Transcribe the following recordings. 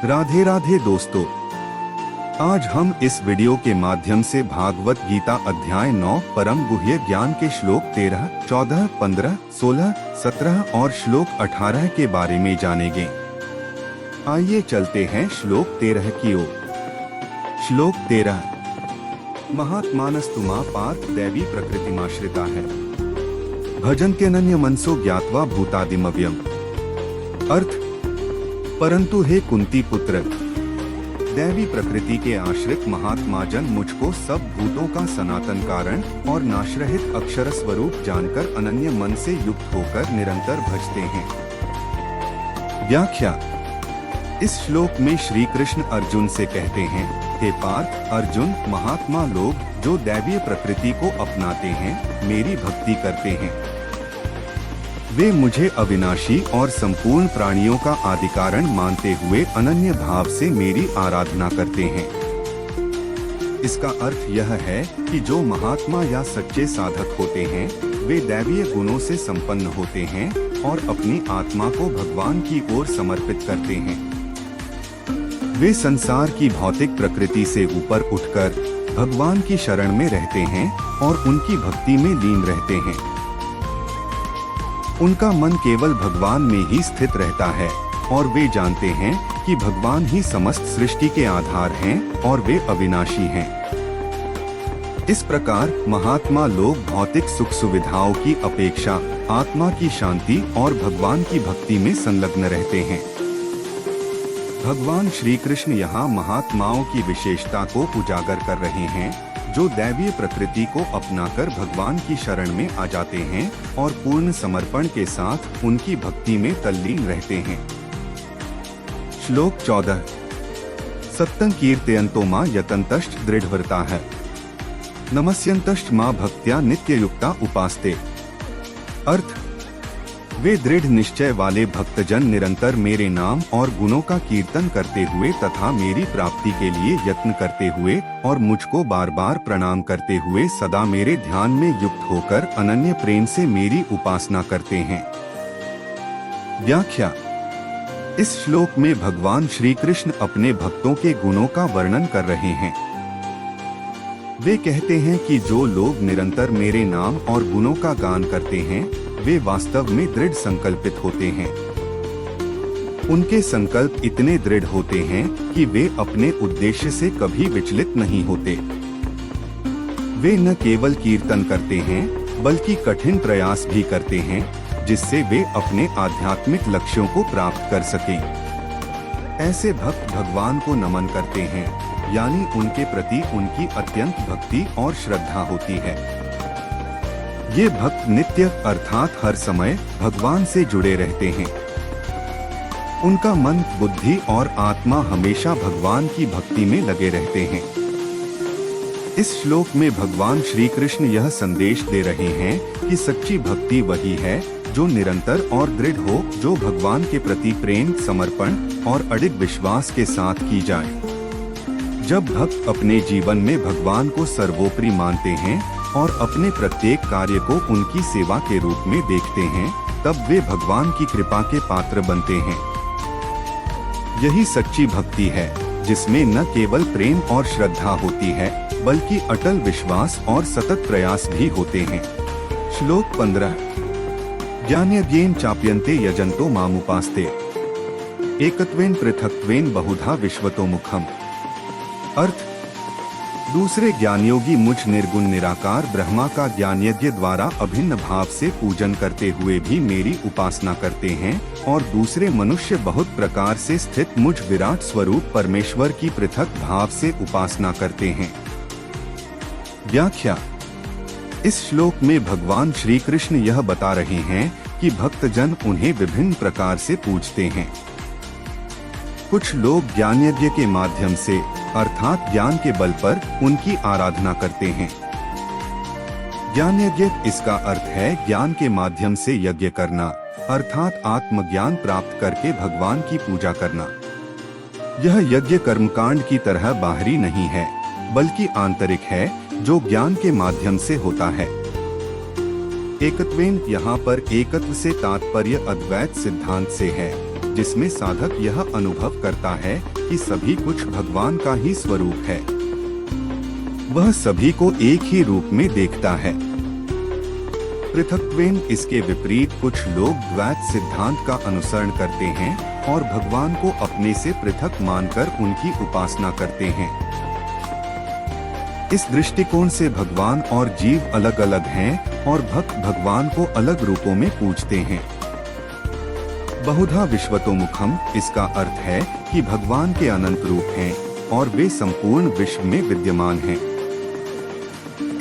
राधे राधे दोस्तों, आज हम इस वीडियो के माध्यम से भागवत गीता अध्याय 9 परम गुह्य ज्ञान के श्लोक 13, 14, 15, 16, 17 और श्लोक 18 के बारे में जानेंगे। आइए चलते हैं श्लोक 13 की ओर। श्लोक 13। महात्मानस्तुमा पार्थ दैवी प्रकृतिमाश्रिता है, भजन्त्यनन्य मनसो ज्ञात्वा भूतादिमव्यम। अर्थ: परंतु हे कुंती पुत्र, दैवी प्रकृति के आश्रित महात्मा जन मुझको सब भूतों का सनातन कारण और नाशरहित अक्षर स्वरूप जानकर अनन्य मन से युक्त होकर निरंतर भजते हैं। व्याख्या: इस श्लोक में श्री कृष्ण अर्जुन से कहते हैं, हे पार्थ अर्जुन, महात्मा लोग जो दैवीय प्रकृति को अपनाते हैं, मेरी भक्ति करते हैं, वे मुझे अविनाशी और संपूर्ण प्राणियों का आदिकारण मानते हुए अनन्य भाव से मेरी आराधना करते हैं। इसका अर्थ यह है कि जो महात्मा या सच्चे साधक होते हैं, वे दैवीय गुणों से संपन्न होते हैं और अपनी आत्मा को भगवान की ओर समर्पित करते हैं। वे संसार की भौतिक प्रकृति से ऊपर उठकर भगवान की शरण में रहते हैं और उनकी भक्ति में लीन रहते हैं। उनका मन केवल भगवान में ही स्थित रहता है और वे जानते हैं कि भगवान ही समस्त सृष्टि के आधार हैं और वे अविनाशी हैं। इस प्रकार महात्मा लोग भौतिक सुख सुविधाओं की अपेक्षा आत्मा की शांति और भगवान की भक्ति में संलग्न रहते हैं। भगवान श्री कृष्ण यहाँ महात्माओं की विशेषता को उजागर कर रहे हैं, जो दैवीय प्रकृति को अपनाकर भगवान की शरण में आ जाते हैं और पूर्ण समर्पण के साथ उनकी भक्ति में तल्लीन रहते हैं। श्लोक 14। सत्तं कीर्तयन्तो मां यतन्तश्च दृढव्रताः, नमस्यन्तश्च मां भक्त्या नित्ययुक्ता उपास्ते। अर्थ: वे दृढ़ निश्चय वाले भक्तजन निरंतर मेरे नाम और गुणों का कीर्तन करते हुए तथा मेरी प्राप्ति के लिए यत्न करते हुए और मुझको बार बार प्रणाम करते हुए सदा मेरे ध्यान में युक्त होकर अनन्य प्रेम से मेरी उपासना करते हैं। व्याख्या: इस श्लोक में भगवान श्री कृष्ण अपने भक्तों के गुणों का वर्णन कर रहे हैं। वे कहते हैं कि जो लोग निरंतर मेरे नाम और गुणों का गान करते हैं, वे वास्तव में दृढ़ संकल्पित होते हैं। उनके संकल्प इतने दृढ़ होते हैं कि वे अपने उद्देश्य से कभी विचलित नहीं होते। वे न केवल कीर्तन करते हैं, बल्कि कठिन प्रयास भी करते हैं, जिससे वे अपने आध्यात्मिक लक्ष्यों को प्राप्त कर सकें। ऐसे भक्त भगवान को नमन करते हैं, यानी उनके प्रति उनकी अत्यंत भक्ति और श्रद्धा होती है। ये भक्त नित्य अर्थात हर समय भगवान से जुड़े रहते हैं। उनका मन, बुद्धि और आत्मा हमेशा भगवान की भक्ति में लगे रहते हैं। इस श्लोक में भगवान श्री कृष्ण यह संदेश दे रहे हैं कि सच्ची भक्ति वही है जो निरंतर और दृढ़ हो, जो भगवान के प्रति प्रेम, समर्पण और अडिग विश्वास के साथ की जाए। जब भक्त अपने जीवन में भगवान को सर्वोपरि मानते हैं और अपने प्रत्येक कार्य को उनकी सेवा के रूप में देखते हैं, तब वे भगवान की कृपा के पात्र बनते हैं। यही सच्ची भक्ति है, जिसमें न केवल प्रेम और श्रद्धा होती है, बल्कि अटल विश्वास और सतत प्रयास भी होते हैं। श्लोक 15। ज्ञानयज्ञेन चाप्यन्ते यजन्तो मामुपास्ते, एकत्वेन पृथक्त्वेन बहुधा विश्वतो मुखम। अर्थ: दूसरे ज्ञानयोगी मुझ निर्गुण निराकार ब्रह्मा का ज्ञान यज्ञ द्वारा अभिन्न भाव से पूजन करते हुए भी मेरी उपासना करते हैं, और दूसरे मनुष्य बहुत प्रकार से स्थित मुझ विराट स्वरूप परमेश्वर की पृथक भाव से उपासना करते हैं। व्याख्या: इस श्लोक में भगवान श्री कृष्ण यह बता रहे हैं कि भक्तजन उन्हें विभिन्न प्रकार से पूजते हैं। कुछ लोग ज्ञान यज्ञ के माध्यम से अर्थात ज्ञान के बल पर उनकी आराधना करते हैं। ज्ञान यज्ञ, इसका अर्थ है ज्ञान के माध्यम से यज्ञ करना, अर्थात आत्मज्ञान प्राप्त करके भगवान की पूजा करना। यह यज्ञ कर्मकांड की तरह बाहरी नहीं है, बल्कि आंतरिक है, जो ज्ञान के माध्यम से होता है। एकत्वेन, यहाँ पर एकत्व से तात्पर्य अद्वैत सिद्धांत से है। जिसमें साधक यह अनुभव करता है कि सभी कुछ भगवान का ही स्वरूप है। वह सभी को एक ही रूप में देखता है। पृथक्त्वेन इसके विपरीत कुछ लोग द्वैत सिद्धांत का अनुसरण करते हैं और भगवान को अपने से पृथक मानकर उनकी उपासना करते हैं। इस दृष्टिकोण से भगवान और जीव अलग अलग हैं और भक्त भगवान को अलग रूपों में पूजते हैं। बहुधा विश्वतोमुखम इसका अर्थ है कि भगवान के अनंत रूप हैं और वे संपूर्ण विश्व में विद्यमान हैं।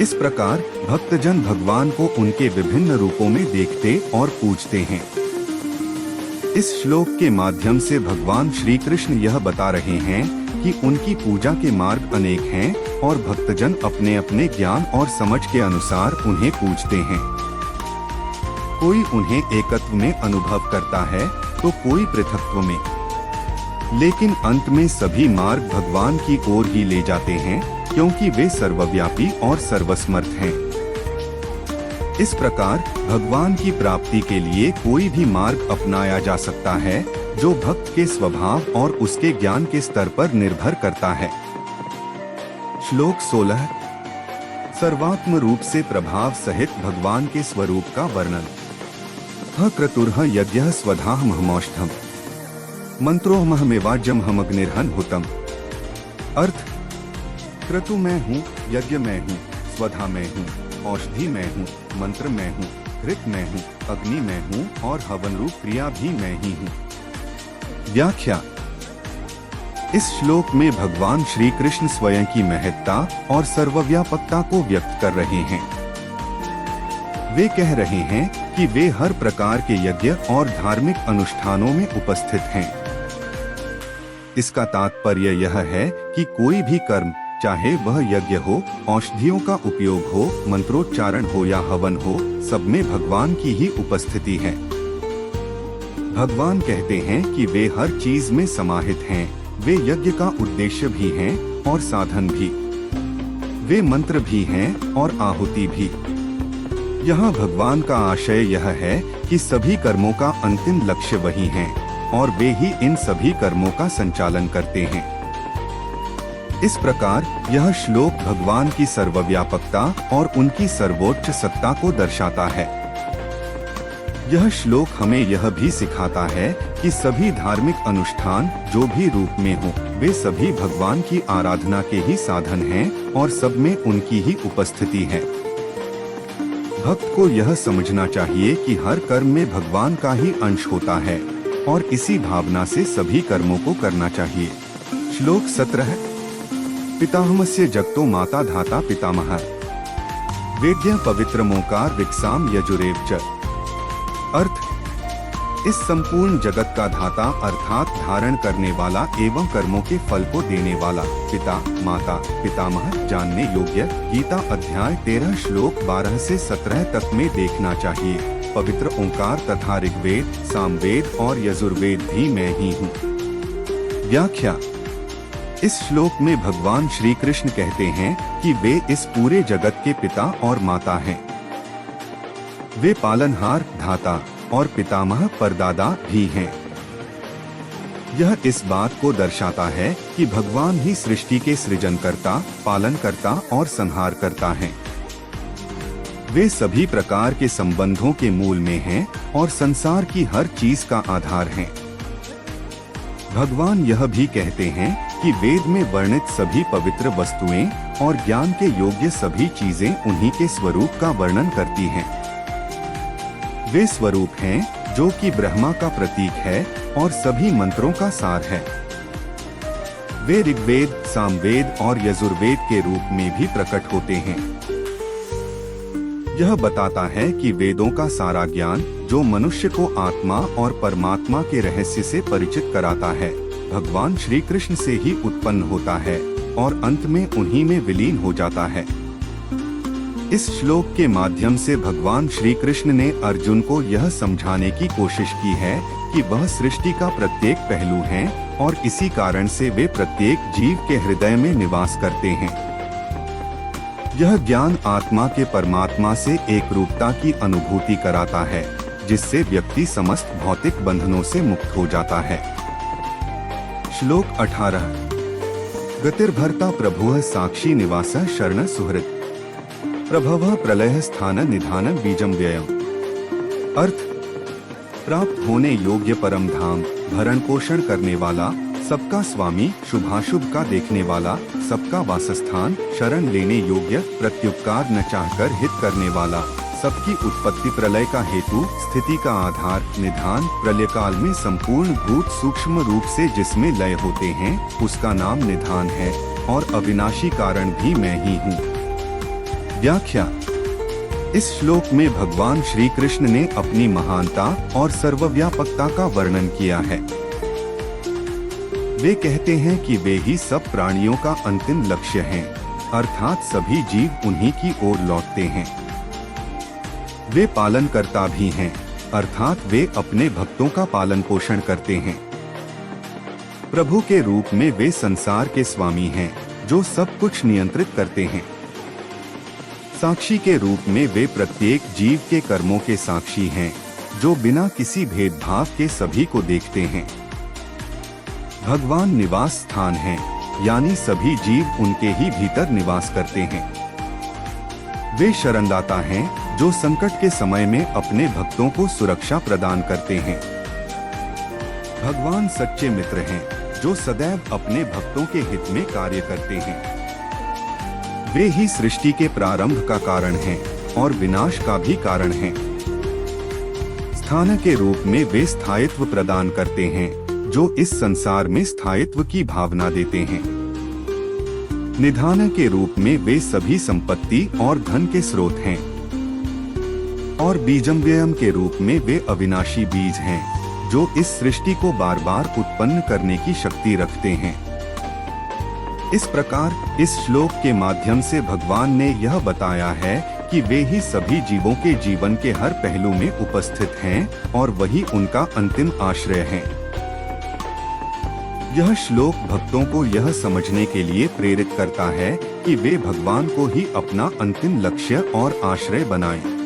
इस प्रकार भक्तजन भगवान को उनके विभिन्न रूपों में देखते और पूजते हैं। इस श्लोक के माध्यम से भगवान श्री कृष्ण यह बता रहे हैं कि उनकी पूजा के मार्ग अनेक हैं और भक्तजन अपने अपने ज्ञान और समझ के अनुसार उन्हें पूजते हैं। कोई उन्हें एकत्व में अनुभव करता है तो कोई पृथकत्व में, लेकिन अंत में सभी मार्ग भगवान की ओर ही ले जाते हैं क्योंकि वे सर्वव्यापी और सर्वसमर्थ हैं। इस प्रकार भगवान की प्राप्ति के लिए कोई भी मार्ग अपनाया जा सकता है जो भक्त के स्वभाव और उसके ज्ञान के स्तर पर निर्भर करता है। श्लोक 16 सर्वात्म रूप से प्रभाव सहित भगवान के स्वरूप का वर्णन। ह क्रतुर्ह यज्ञः स्वधाह महमौषधम् मंत्रोहमहमेवाज्यमहमग्निर्हन् हुतम्। अर्थ क्रतु मैं हूँ, यज्ञ मैं हूँ, स्वधा मैं हूँ, औषधि मैं हूँ, मंत्र मैं हूँ, घृत मैं हूँ, अग्नि मैं हूँ और हवन रूप क्रिया भी मैं ही हूँ। व्याख्या। इस श्लोक में भगवान श्री कृष्ण स्वयं की महत्ता और सर्वव्यापकता को व्यक्त कर रहे हैं। वे कह रहे हैं कि वे हर प्रकार के यज्ञ और धार्मिक अनुष्ठानों में उपस्थित हैं। इसका तात्पर्य यह है कि कोई भी कर्म, चाहे वह यज्ञ हो, औषधियों का उपयोग हो, मंत्रोच्चारण हो या हवन हो, सब में भगवान की ही उपस्थिति है। भगवान कहते हैं कि वे हर चीज में समाहित हैं। वे यज्ञ का उद्देश्य भी हैं और साधन भी। वे मंत्र भी हैं और आहुति भी। यहाँ भगवान का आशय यह है कि सभी कर्मों का अंतिम लक्ष्य वही है और वे ही इन सभी कर्मों का संचालन करते हैं। इस प्रकार यह श्लोक भगवान की सर्वव्यापकता और उनकी सर्वोच्च सत्ता को दर्शाता है। यह श्लोक हमें यह भी सिखाता है कि सभी धार्मिक अनुष्ठान जो भी रूप में हो, वे सभी भगवान की आराधना के ही साधन हैं और सब में उनकी ही उपस्थिति है। भक्त को यह समझना चाहिए कि हर कर्म में भगवान का ही अंश होता है और इसी भावना से सभी कर्मों को करना चाहिए। श्लोक 17 पितामहस्य जगतो माता धाता पितामह वेद्य पवित्र मोकार विक्साम यजुरेव च। अर्थ इस संपूर्ण जगत का धाता अर्थात धारण करने वाला एवं कर्मों के फल को देने वाला पिता, माता, पितामह जानने योग्य। गीता अध्याय 13 श्लोक 12 से 17 तक में देखना चाहिए। पवित्र ओंकार तथा ऋग्वेद, सामवेद और यजुर्वेद भी मैं ही हूँ। व्याख्या। इस श्लोक में भगवान श्री कृष्ण कहते हैं कि वे इस पूरे जगत के पिता और माता हैं। वे पालनहार, धाता और पितामह परदादा भी हैं। यह इस बात को दर्शाता है कि भगवान ही सृष्टि के सृजनकर्ता, पालनकर्ता और संहार करता हैं। वे सभी प्रकार के संबंधों के मूल में हैं और संसार की हर चीज का आधार हैं। भगवान यह भी कहते हैं कि वेद में वर्णित सभी पवित्र वस्तुएं और ज्ञान के योग्य सभी चीजें उन्हीं के स्वरूप का वर्णन करती हैं। वे स्वरूप हैं जो कि ब्रह्मा का प्रतीक है और सभी मंत्रों का सार है। वे ऋग्वेद, सामवेद और यजुर्वेद के रूप में भी प्रकट होते हैं। यह बताता है कि वेदों का सारा ज्ञान जो मनुष्य को आत्मा और परमात्मा के रहस्य से परिचित कराता है, भगवान श्री कृष्ण से ही उत्पन्न होता है और अंत में उन्हीं में विलीन हो जाता है। इस श्लोक के माध्यम से भगवान श्री कृष्ण ने अर्जुन को यह समझाने की कोशिश की है कि वह सृष्टि का प्रत्येक पहलू हैं और इसी कारण से वे प्रत्येक जीव के हृदय में निवास करते हैं। यह ज्ञान आत्मा के परमात्मा से एक रूपता की अनुभूति कराता है जिससे व्यक्ति समस्त भौतिक बंधनों से मुक्त हो जाता है। श्लोक 18। गतिर्भर्ता प्रभुः साक्षी निवासः शरण सुहृद प्रभवः प्रलय स्थान निधान बीजम व्ययम्। अर्थ, प्राप्त होने योग्य परम धाम, भरण पोषण करने वाला, सबका स्वामी, शुभाशुभ का देखने वाला, सबका वासस्थान, शरण लेने योग्य, प्रत्युपकार न चाहकर हित करने वाला, सबकी उत्पत्ति प्रलय का हेतु, स्थिति का आधार, निधान, प्रलय काल में संपूर्ण भूत सूक्ष्म रूप से जिसमें लय होते हैं उसका नाम निधान है, और अविनाशी कारण भी मैं ही हूँ। व्याख्या। इस श्लोक में भगवान श्री कृष्ण ने अपनी महानता और सर्वव्यापकता का वर्णन किया है। वे कहते हैं कि वे ही सब प्राणियों का अंतिम लक्ष्य हैं, अर्थात सभी जीव उन्हीं की ओर लौटते हैं। वे पालनकर्ता भी हैं, अर्थात वे अपने भक्तों का पालन पोषण करते हैं। प्रभु के रूप में वे संसार के स्वामी हैं, जो सब कुछ नियंत्रित करते हैं। साक्षी के रूप में वे प्रत्येक जीव के कर्मों के साक्षी हैं, जो बिना किसी भेदभाव के सभी को देखते हैं। भगवान निवास स्थान हैं, यानी सभी जीव उनके ही भीतर निवास करते हैं। वे शरणदाता हैं, जो संकट के समय में अपने भक्तों को सुरक्षा प्रदान करते हैं। भगवान सच्चे मित्र हैं, जो सदैव अपने भक्तों के हित में कार्य करते हैं। वे ही सृष्टि के प्रारंभ का कारण हैं और विनाश का भी कारण हैं। स्थान के रूप में वे स्थायित्व प्रदान करते हैं, जो इस संसार में स्थायित्व की भावना देते हैं। निधान के रूप में वे सभी संपत्ति और धन के स्रोत हैं। और बीजम व्ययम के रूप में वे अविनाशी बीज हैं, जो इस सृष्टि को बार बार उत्पन्न करने की शक्ति रखते हैं। इस प्रकार इस श्लोक के माध्यम से भगवान ने यह बताया है कि वे ही सभी जीवों के जीवन के हर पहलू में उपस्थित हैं और वही उनका अंतिम आश्रय है। यह श्लोक भक्तों को यह समझने के लिए प्रेरित करता है कि वे भगवान को ही अपना अंतिम लक्ष्य और आश्रय बनाएं।